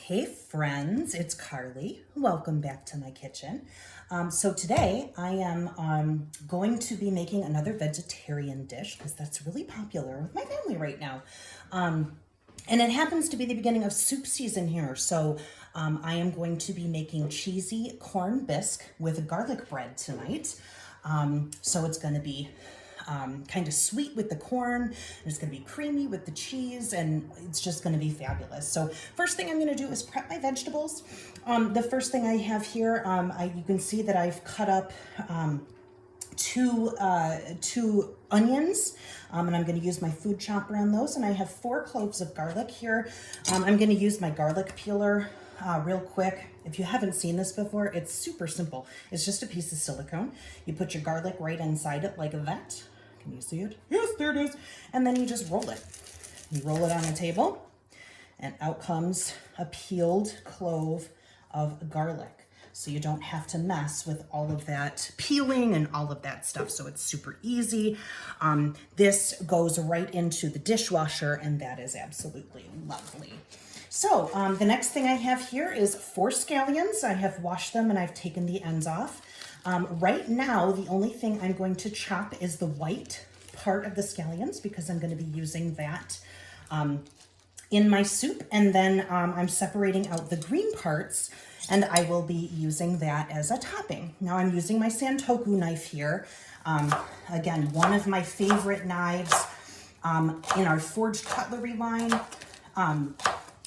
Hey friends, it's Carly. Welcome back to my kitchen. So today I am going to be making another vegetarian dish because that's really popular with my family right now. And it happens to be the beginning of soup season here. So I am going to be making cheesy corn bisque with garlic bread tonight. So it's going to be kind of sweet with the corn, and it's going to be creamy with the cheese, and it's just going to be fabulous. So first thing I'm going to do is prep my vegetables. The first thing I have here, you can see that I've cut up two onions, and I'm going to use my food chopper on those, and I have 4 cloves of garlic here. I'm going to use my garlic peeler real quick. If you haven't seen this before, it's super simple. It's just a piece of silicone. You put your garlic right inside it like that. Can you see it? Yes, there it is. And then you just roll it. You roll it on the table, and out comes a peeled clove of garlic. So you don't have to mess with all of that peeling and all of that stuff. So it's super easy. This goes right into the dishwasher, and that is absolutely lovely. So the next thing I have here is 4 scallions. I have washed them and I've taken the ends off. Right now, the only thing I'm going to chop is the white part of the scallions because I'm going to be using that in my soup. And then I'm separating out the green parts, and I will be using that as a topping. Now I'm using my Santoku knife here. Again, one of my favorite knives in our forged cutlery line.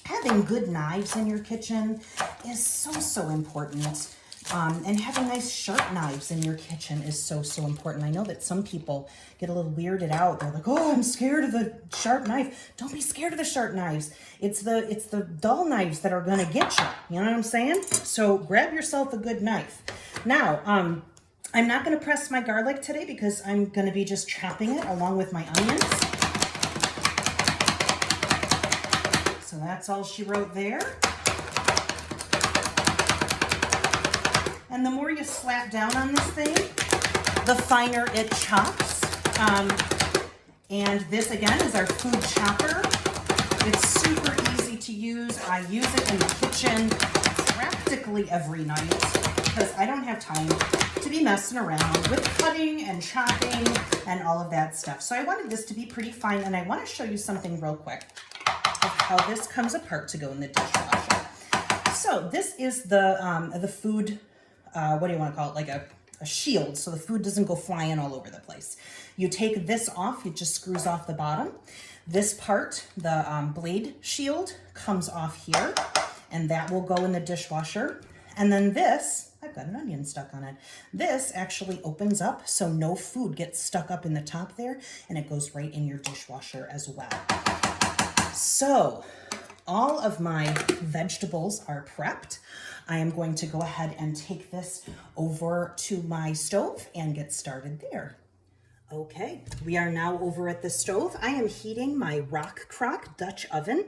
Having good knives in your kitchen is so important. And having nice sharp knives in your kitchen is so important. I know that some people get a little weirded out. They're like, oh, I'm scared of the sharp knife. Don't be scared of the sharp knives. It's the dull knives that are gonna get you. You know what I'm saying? So grab yourself a good knife. Now, I'm not gonna press my garlic today because I'm gonna be just chopping it along with my onions. So that's all she wrote there. And the more you slap down on this thing, the finer it chops. And this again is our food chopper. It's super easy to use. I use it in the kitchen practically every night because I don't have time to be messing around with cutting and chopping and all of that stuff. So I wanted this to be pretty fine, and I want to show you something real quick of how this comes apart to go in the dishwasher. So this is the food, what do you want to call it? Like a shield, so the food doesn't go flying all over the place. You take this off, it just screws off the bottom. This part, the blade shield, comes off here, and that will go in the dishwasher. And then this, I've got an onion stuck on it. This actually opens up so no food gets stuck up in the top there, and it goes right in your dishwasher as well. So all of my vegetables are prepped. I am going to go ahead and take this over to my stove and get started there. Okay, we are now over at the stove. I am heating my Rock Crock Dutch oven.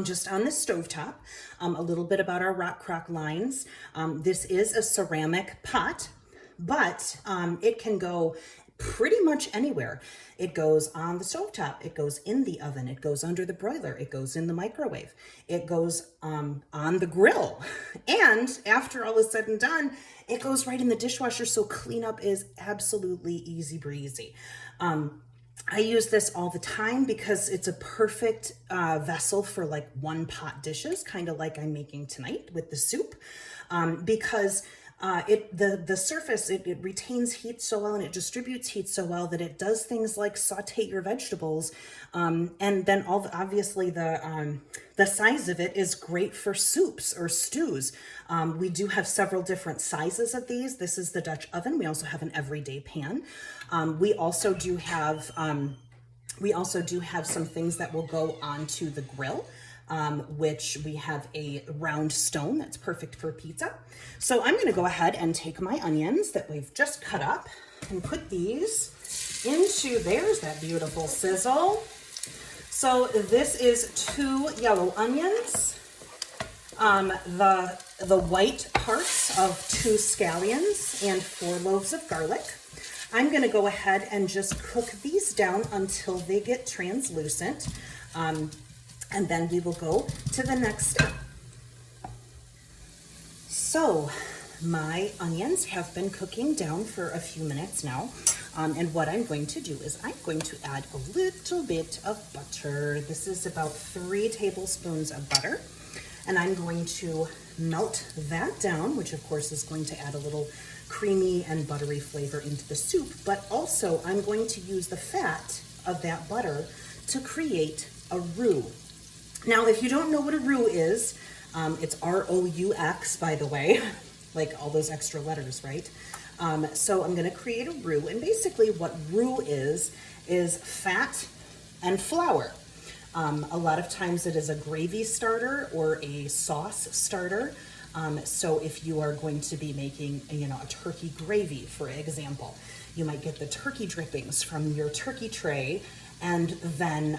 Just on the stovetop. A little bit about our Rock Crock lines. This is a ceramic pot, but it can go pretty much anywhere. It goes on the stovetop, it goes in the oven, it goes under the broiler, it goes in the microwave, it goes on the grill, and after all is said and done, it goes right in the dishwasher, so cleanup is absolutely easy breezy. I use this all the time because it's a perfect vessel for like one pot dishes, kind of like I'm making tonight with the soup, because the surface, it retains heat so well and it distributes heat so well that it does things like saute your vegetables. And then obviously the size of it is great for soups or stews. We do have several different sizes of these. This is the Dutch oven. We also have an everyday pan. We also do have some things that will go onto the grill. Which we have a round stone that's perfect for pizza. So I'm going to go ahead and take my onions that we've just cut up and put these into, there's that beautiful sizzle. So this is 2 yellow onions, the white parts of 2 scallions, and 4 loaves of garlic. I'm going to go ahead and just cook these down until they get translucent. And then we will go to the next step. So my onions have been cooking down for a few minutes now. And what I'm going to do is I'm going to add a little bit of butter. This is about 3 tablespoons of butter. And I'm going to melt that down, which of course is going to add a little creamy and buttery flavor into the soup. But also I'm going to use the fat of that butter to create a roux. Now, if you don't know what a roux is, it's R-O-U-X, by the way, like all those extra letters, right? So I'm gonna create a roux, and basically what roux is fat and flour. A lot of times it is a gravy starter or a sauce starter. So if you are going to be making, a turkey gravy, for example, you might get the turkey drippings from your turkey tray and then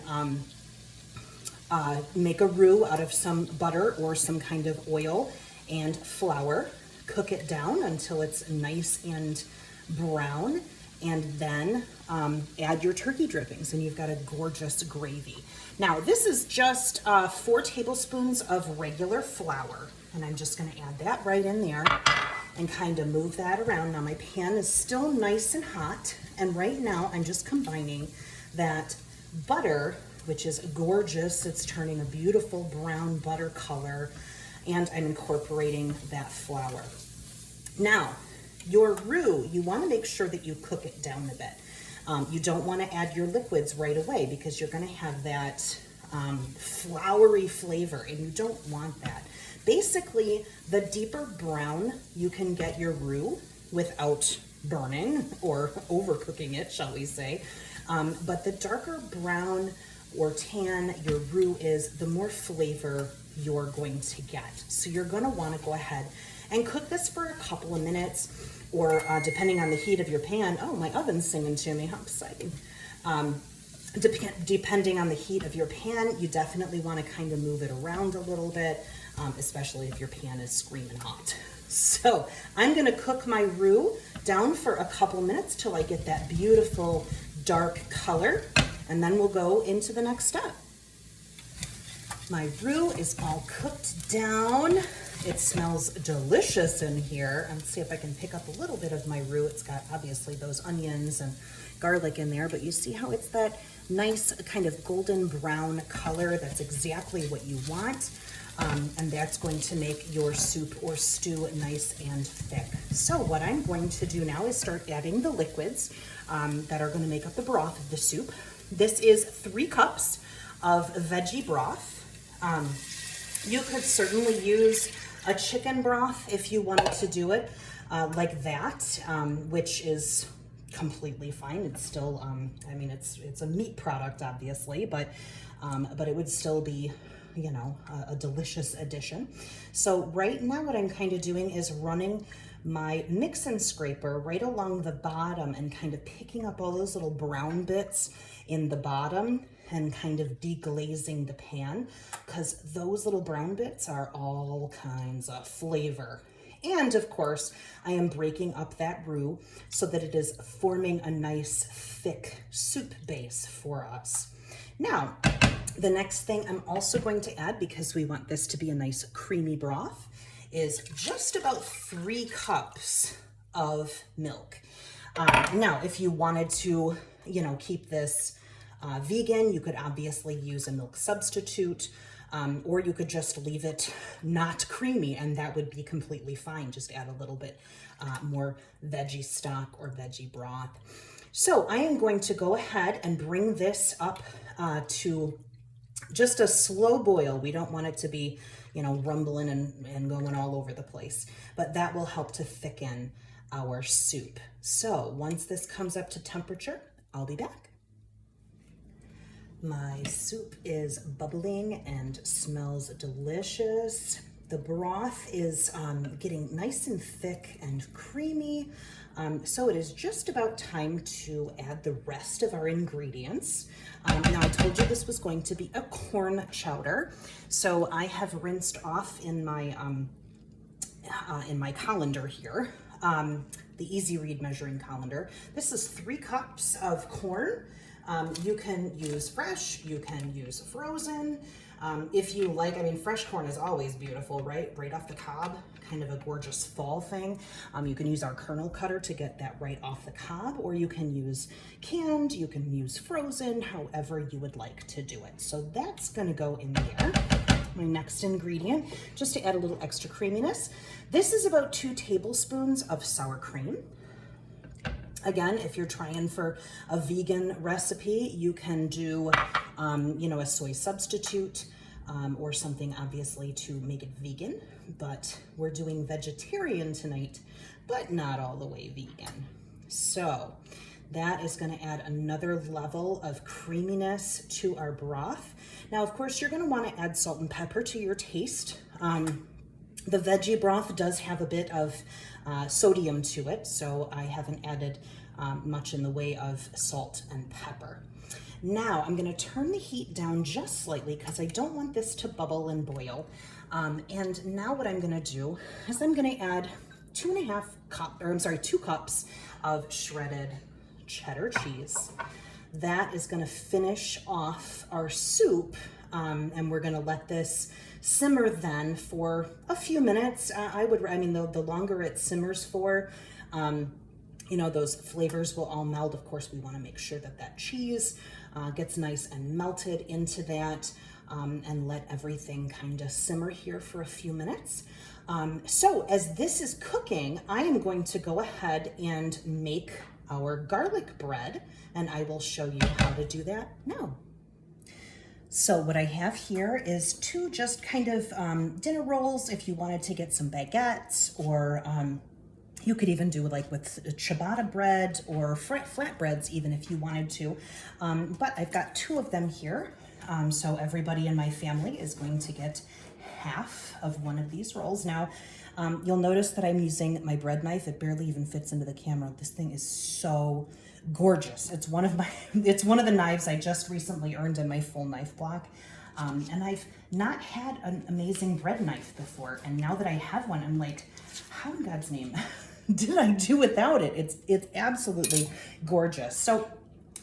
make a roux out of some butter or some kind of oil and flour. Cook it down until it's nice and brown, and then add your turkey drippings, and you've got a gorgeous gravy. Now, this is just 4 tablespoons of regular flour, and I'm just gonna add that right in there and kind of move that around. Now, my pan is still nice and hot, and right now I'm just combining that butter, which is gorgeous. It's turning a beautiful brown butter color, and I'm incorporating that flour. Now, your roux, you want to make sure that you cook it down a bit. You don't want to add your liquids right away because you're going to have that floury flavor, and you don't want that. Basically, the deeper brown you can get your roux without burning or overcooking it, shall we say. But the darker brown or tan your roux is, the more flavor you're going to get. So you're going to want to go ahead and cook this for a couple of minutes, or depending on the heat of your pan. Oh, my oven's singing to me, how exciting. Depending on the heat of your pan, you definitely want to kind of move it around a little bit, especially if your pan is screaming hot. So I'm going to cook my roux down for a couple minutes till I get that beautiful dark color, and then we'll go into the next step. My roux is all cooked down. It smells delicious in here. Let's see if I can pick up a little bit of my roux. It's got obviously those onions and garlic in there, but you see how it's that nice kind of golden brown color? That's exactly what you want. And that's going to make your soup or stew nice and thick. So what I'm going to do now is start adding the liquids that are going to make up the broth of the soup. This is 3 cups of veggie broth. You could certainly use a chicken broth if you wanted to do it like that, which is completely fine. It's still, I mean, it's a meat product, obviously, but it would still be, a delicious addition. So right now what I'm kind of doing is running my mix and scraper right along the bottom and kind of picking up all those little brown bits in the bottom and kind of deglazing the pan, because those little brown bits are all kinds of flavor. And of course, I am breaking up that roux so that it is forming a nice thick soup base for us. Now, the next thing I'm also going to add, because we want this to be a nice creamy broth, is just about 3 cups of milk. Now, if you wanted to, keep this vegan, you could obviously use a milk substitute, or you could just leave it not creamy, and that would be completely fine. Just add a little bit more veggie stock or veggie broth. So I am going to go ahead and bring this up to just a slow boil. We don't want it to be, rumbling and going all over the place, but that will help to thicken our soup. So once this comes up to temperature, I'll be back. My soup is bubbling and smells delicious. The broth is getting nice and thick and creamy. So it is just about time to add the rest of our ingredients. Now I told you this was going to be a corn chowder. So I have rinsed off in my colander here, the Easy Read measuring colander. This is 3 cups of corn. You can use fresh, you can use frozen. If you like, I mean, fresh corn is always beautiful, right? Right off the cob, kind of a gorgeous fall thing. You can use our kernel cutter to get that right off the cob, or you can use canned, you can use frozen, however you would like to do it. So that's gonna go in there. My next ingredient, just to add a little extra creaminess. This is about 2 tablespoons of sour cream. Again, if you're trying for a vegan recipe, you can do, you know, a soy substitute or something obviously to make it vegan, but we're doing vegetarian tonight, but not all the way vegan. So that is going to add another level of creaminess to our broth. Now, of course, you're going to want to add salt and pepper to your taste. The veggie broth does have a bit of sodium to it, so I haven't added much in the way of salt and pepper. Now, I'm going to turn the heat down just slightly because I don't want this to bubble and boil. And now what I'm going to do is I'm going to add 2 cups of shredded cheddar cheese. That is going to finish off our soup, and we're going to let this simmer then for a few minutes. I mean, the longer it simmers for, you know, those flavors will all meld. Of course, we want to make sure that that cheese gets nice and melted into that, and let everything kind of simmer here for a few minutes. So as this is cooking, I am going to go ahead and make our garlic bread, and I will show you how to do that now. So what I have here is 2 just kind of dinner rolls if you wanted to get some baguettes, or you could even do like with ciabatta bread or flatbreads even if you wanted to. But I've got 2 of them here. So everybody in my family is going to get half of one of these rolls. Now, you'll notice that I'm using my bread knife. It barely even fits into the camera. This thing is so gorgeous. It's one of the knives I just recently earned in my full knife block. And I've not had an amazing bread knife before. And now that I have one, I'm like, how in God's name did I do without it? It's absolutely gorgeous. So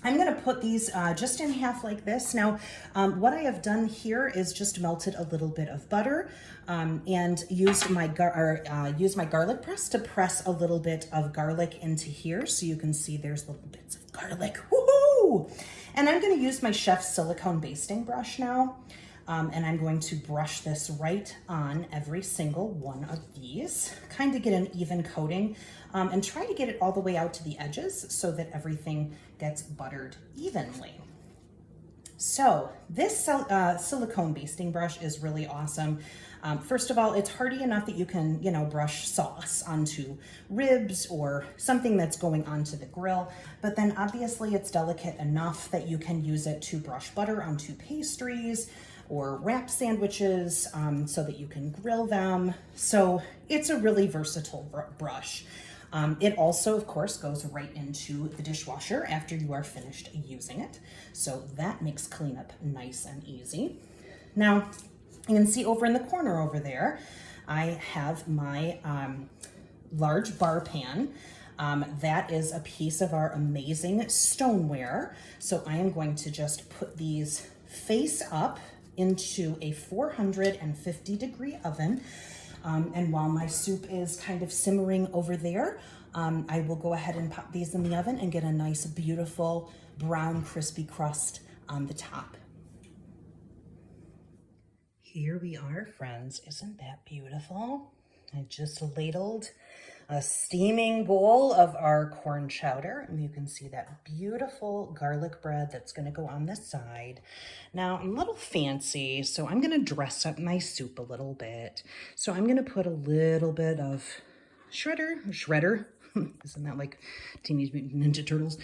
I'm going to put these just in half like this. Now, what I have done here is just melted a little bit of butter and used my garlic press to press a little bit of garlic into here. So you can see there's little bits of garlic. Woohoo! And I'm going to use my chef's silicone basting brush now. And I'm going to brush this right on every single one of these, kind of get an even coating, and try to get it all the way out to the edges so that everything gets buttered evenly. So this silicone basting brush is really awesome. First of all, it's hardy enough that you can, you know, brush sauce onto ribs or something that's going onto the grill. But then obviously it's delicate enough that you can use it to brush butter onto pastries or wrap sandwiches so that you can grill them. So it's a really versatile brush. It also, of course, goes right into the dishwasher after you are finished using it. So that makes cleanup nice and easy. Now, you can see over in the corner over there, I have my large bar pan. That is a piece of our amazing stoneware. So I am going to just put these face up into a 450-degree oven. And while my soup is kind of simmering over there, I will go ahead and pop these in the oven and get a nice, beautiful, brown, crispy crust on the top. Here we are, friends. Isn't that beautiful? I just ladled a steaming bowl of our corn chowder, and you can see that beautiful garlic bread that's going to go on the side. Now, I'm a little fancy, so I'm going to dress up my soup a little bit. So I'm going to put a little bit of shredder, isn't that like Teenage Mutant Ninja Turtles?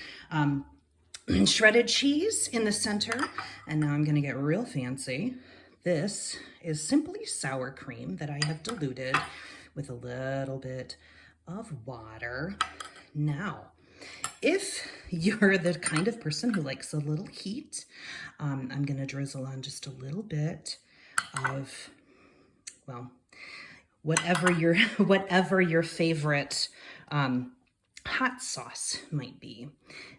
Shredded cheese in the center, and now I'm going to get real fancy. This is simply sour cream that I have diluted with a little bit of water. Now, if you're the kind of person who likes a little heat, I'm going to drizzle on just a little bit of, well, whatever your favorite hot sauce might be.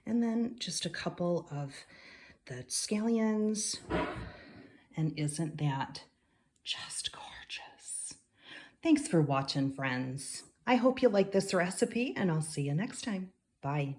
And then just a couple of the scallions And isn't that just gorgeous? Thanks for watching, friends. I hope you like this recipe, and I'll see you next time. Bye.